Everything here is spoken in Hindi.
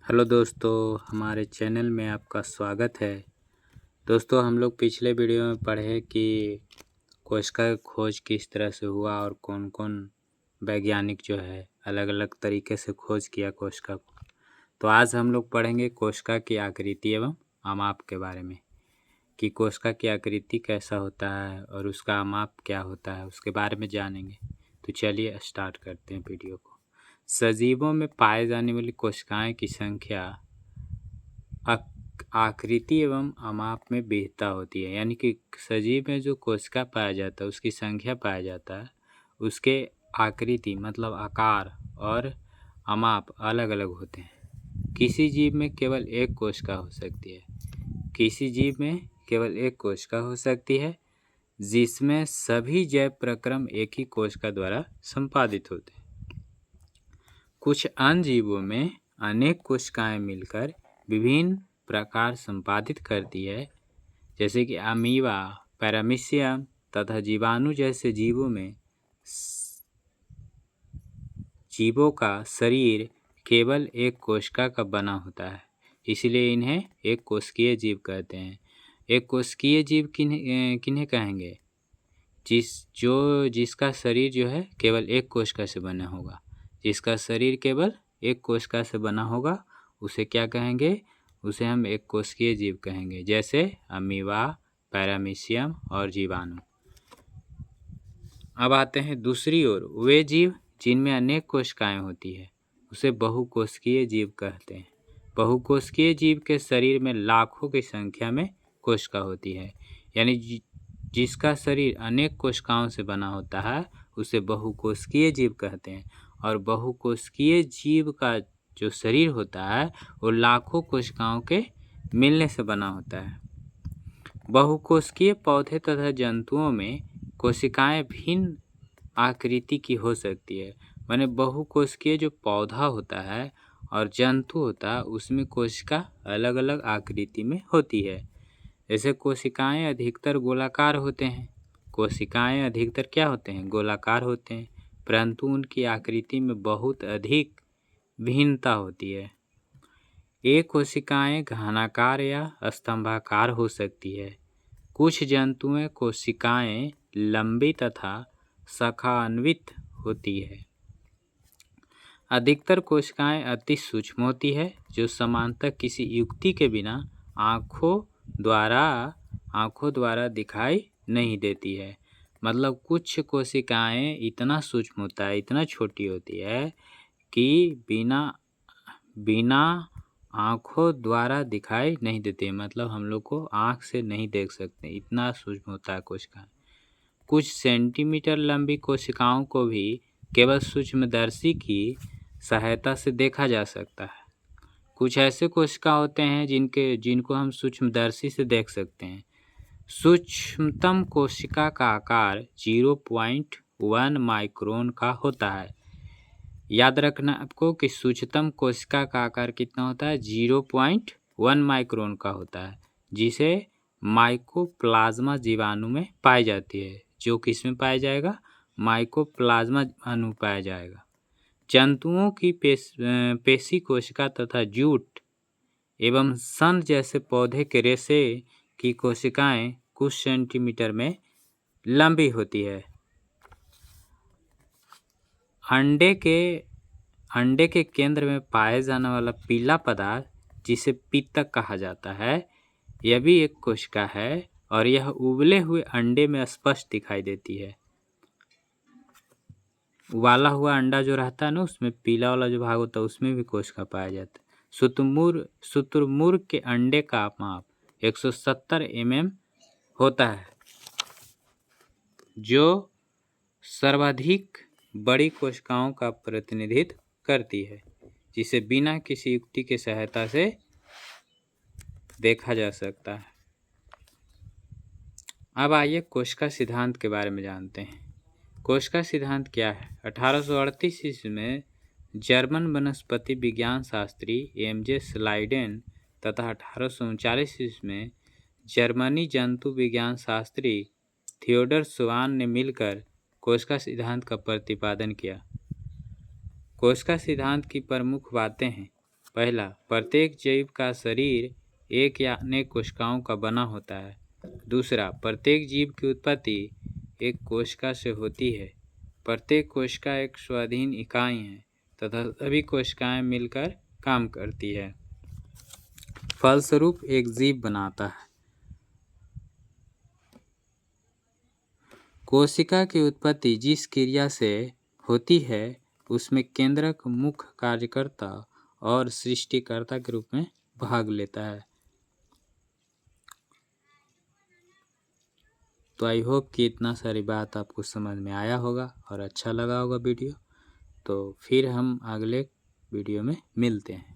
हेलो दोस्तों, हमारे चैनल में आपका स्वागत है। दोस्तों, हम लोग पिछले वीडियो में पढ़े कि कोशिका की खोज किस तरह से हुआ और कौन कौन वैज्ञानिक जो है अलग अलग तरीके से खोज किया कोशिका को। तो आज हम लोग पढ़ेंगे कोशिका की आकृति एवं अमाप के बारे में कि कोशिका की आकृति कैसा होता है और उसका अमाप क्या होता है, उसके बारे में जानेंगे। तो चलिए स्टार्ट करते हैं वीडियो को। सजीवों में पाए जाने वाली कोशिकाएं की संख्या आकृति एवं अमाप में भिन्नता होती है, यानी कि सजीव में जो कोशिका पाया जाता है उसकी संख्या पाया जाता है, उसके आकृति मतलब आकार और अमाप अलग अलग होते हैं। किसी जीव में केवल एक कोशिका हो सकती है जिसमें सभी जैव प्रक्रम एक ही कोशिका द्वारा संपादित होते हैं। कुछ अन्य जीवों में अनेक कोशिकाएं मिलकर विभिन्न प्रकार संपादित करती है, जैसे कि अमीबा, पैरामीशियम तथा जीवाणु जैसे जीवों का शरीर केवल एक कोशिका का बना होता है, इसलिए इन्हें एक कोशिकीय जीव कहते हैं। एक कोशिकीय जीव किन्हें कहेंगे? जिसका शरीर जो है केवल एक कोशिका से बना होगा। जिसका शरीर केवल एक कोशिका से बना होगा उसे क्या कहेंगे? उसे हम एक कोशिकीय जीव कहेंगे, जैसे अमीबा, पैरामीशियम और जीवाणु। अब आते हैं दूसरी ओर, वे जीव जिनमें अनेक कोशिकाएं होती है उसे बहुकोशिकीय जीव कहते हैं। बहुकोशिकीय जीव के शरीर में लाखों की संख्या में कोशिका होती है, यानी जिसका शरीर अनेक कोशिकाओं से बना होता है उसे बहुकोशिकीय जीव कहते हैं। और बहुकोशिकीय जीव का जो शरीर होता है वो लाखों कोशिकाओं के मिलने से बना होता है। बहुकोशिकीय पौधे तथा जंतुओं में कोशिकाएं भिन्न आकृति की हो सकती है, माने बहुकोशिकीय जो पौधा होता है और जंतु होता है उसमें कोशिका अलग अलग आकृति में होती है। जैसे कोशिकाएं अधिकतर गोलाकार होते हैं। कोशिकाएं अधिकतर क्या होते हैं? गोलाकार होते हैं, परंतु उनकी आकृति में बहुत अधिक भिन्नता होती है। एक कोशिकाएं घनाकार या स्तंभाकार हो सकती है। कुछ जंतुओं कोशिकाएं लंबी तथा शाखान्वित होती है। अधिकतर कोशिकाएं अति सूक्ष्म होती है, जो समानतः किसी युक्ति के बिना आँखों द्वारा दिखाई नहीं देती है। मतलब कुछ कोशिकाएं इतना सूक्ष्म होता है, इतना छोटी होती है कि बिना आँखों द्वारा दिखाई नहीं देती है। मतलब हम लोग को आँख से नहीं देख सकते, इतना सूक्ष्म होता है कोशिका। कुछ सेंटीमीटर लंबी कोशिकाओं को भी केवल सूक्ष्मदर्शी की सहायता से देखा जा सकता है। कुछ ऐसे कोशिका होते हैं जिनको हम सूक्ष्मदर्शी से देख सकते हैं। सूक्ष्मतम कोशिका का आकार 0.1 माइक्रोन का होता है। याद रखना आपको कि सूक्ष्मतम कोशिका का आकार कितना होता है? 0.1 माइक्रोन का होता है, जिसे माइकोप्लाज्मा जीवाणु में पाई जाती है। जो किस में पाया जाएगा? माइकोप्लाज्मा जीवाणु पाया जाएगा। जंतुओं की पेशी कोशिका तथा जूट एवं सन जैसे पौधे के रेशे की कोशिकाएं कुछ सेंटीमीटर में लंबी होती है। अंडे के केंद्र में पाए जाने वाला पीला पदार्थ, जिसे पित्तक कहा जाता है, यह भी एक कोशिका है और यह उबले हुए अंडे में स्पष्ट दिखाई देती है। उबाला हुआ अंडा जो रहता है ना, उसमें पीला वाला जो भाग होता है उसमें भी कोशिका पाया जाता है। शुतुरमुर्ग के अंडे का माप 170 mm होता है, जो सर्वाधिक बड़ी कोशिकाओं का प्रतिनिधित्व करती है, जिसे बिना किसी युक्ति की सहायता से देखा जा सकता है। अब आइए कोशिका सिद्धांत के बारे में जानते हैं। कोशिका सिद्धांत क्या है? 1838 ईस्वी में जर्मन वनस्पति विज्ञान शास्त्री एमजे स्लाइडेन तथा 1839 ईस्वी में जर्मनी जंतु विज्ञान शास्त्री थियोडर स्वान ने मिलकर कोशिका सिद्धांत का प्रतिपादन किया। कोशिका सिद्धांत की प्रमुख बातें हैं। पहला, प्रत्येक जीव का शरीर एक या अनेक कोशिकाओं का बना होता है। दूसरा, प्रत्येक जीव की उत्पत्ति एक कोशिका से होती है। प्रत्येक कोशिका एक स्वाधीन इकाई है तथा सभी कोशिकाएं मिलकर काम करती है, फलस्वरूप एक जीव बनाता है। कोशिका की उत्पत्ति जिस क्रिया से होती है उसमें केंद्रक मुख्य कार्यकर्ता और सृष्टिकर्ता के रूप में भाग लेता है। तो आई होप कि इतना सारी बात आपको समझ में आया होगा और अच्छा लगा होगा वीडियो। तो फिर हम अगले वीडियो में मिलते हैं।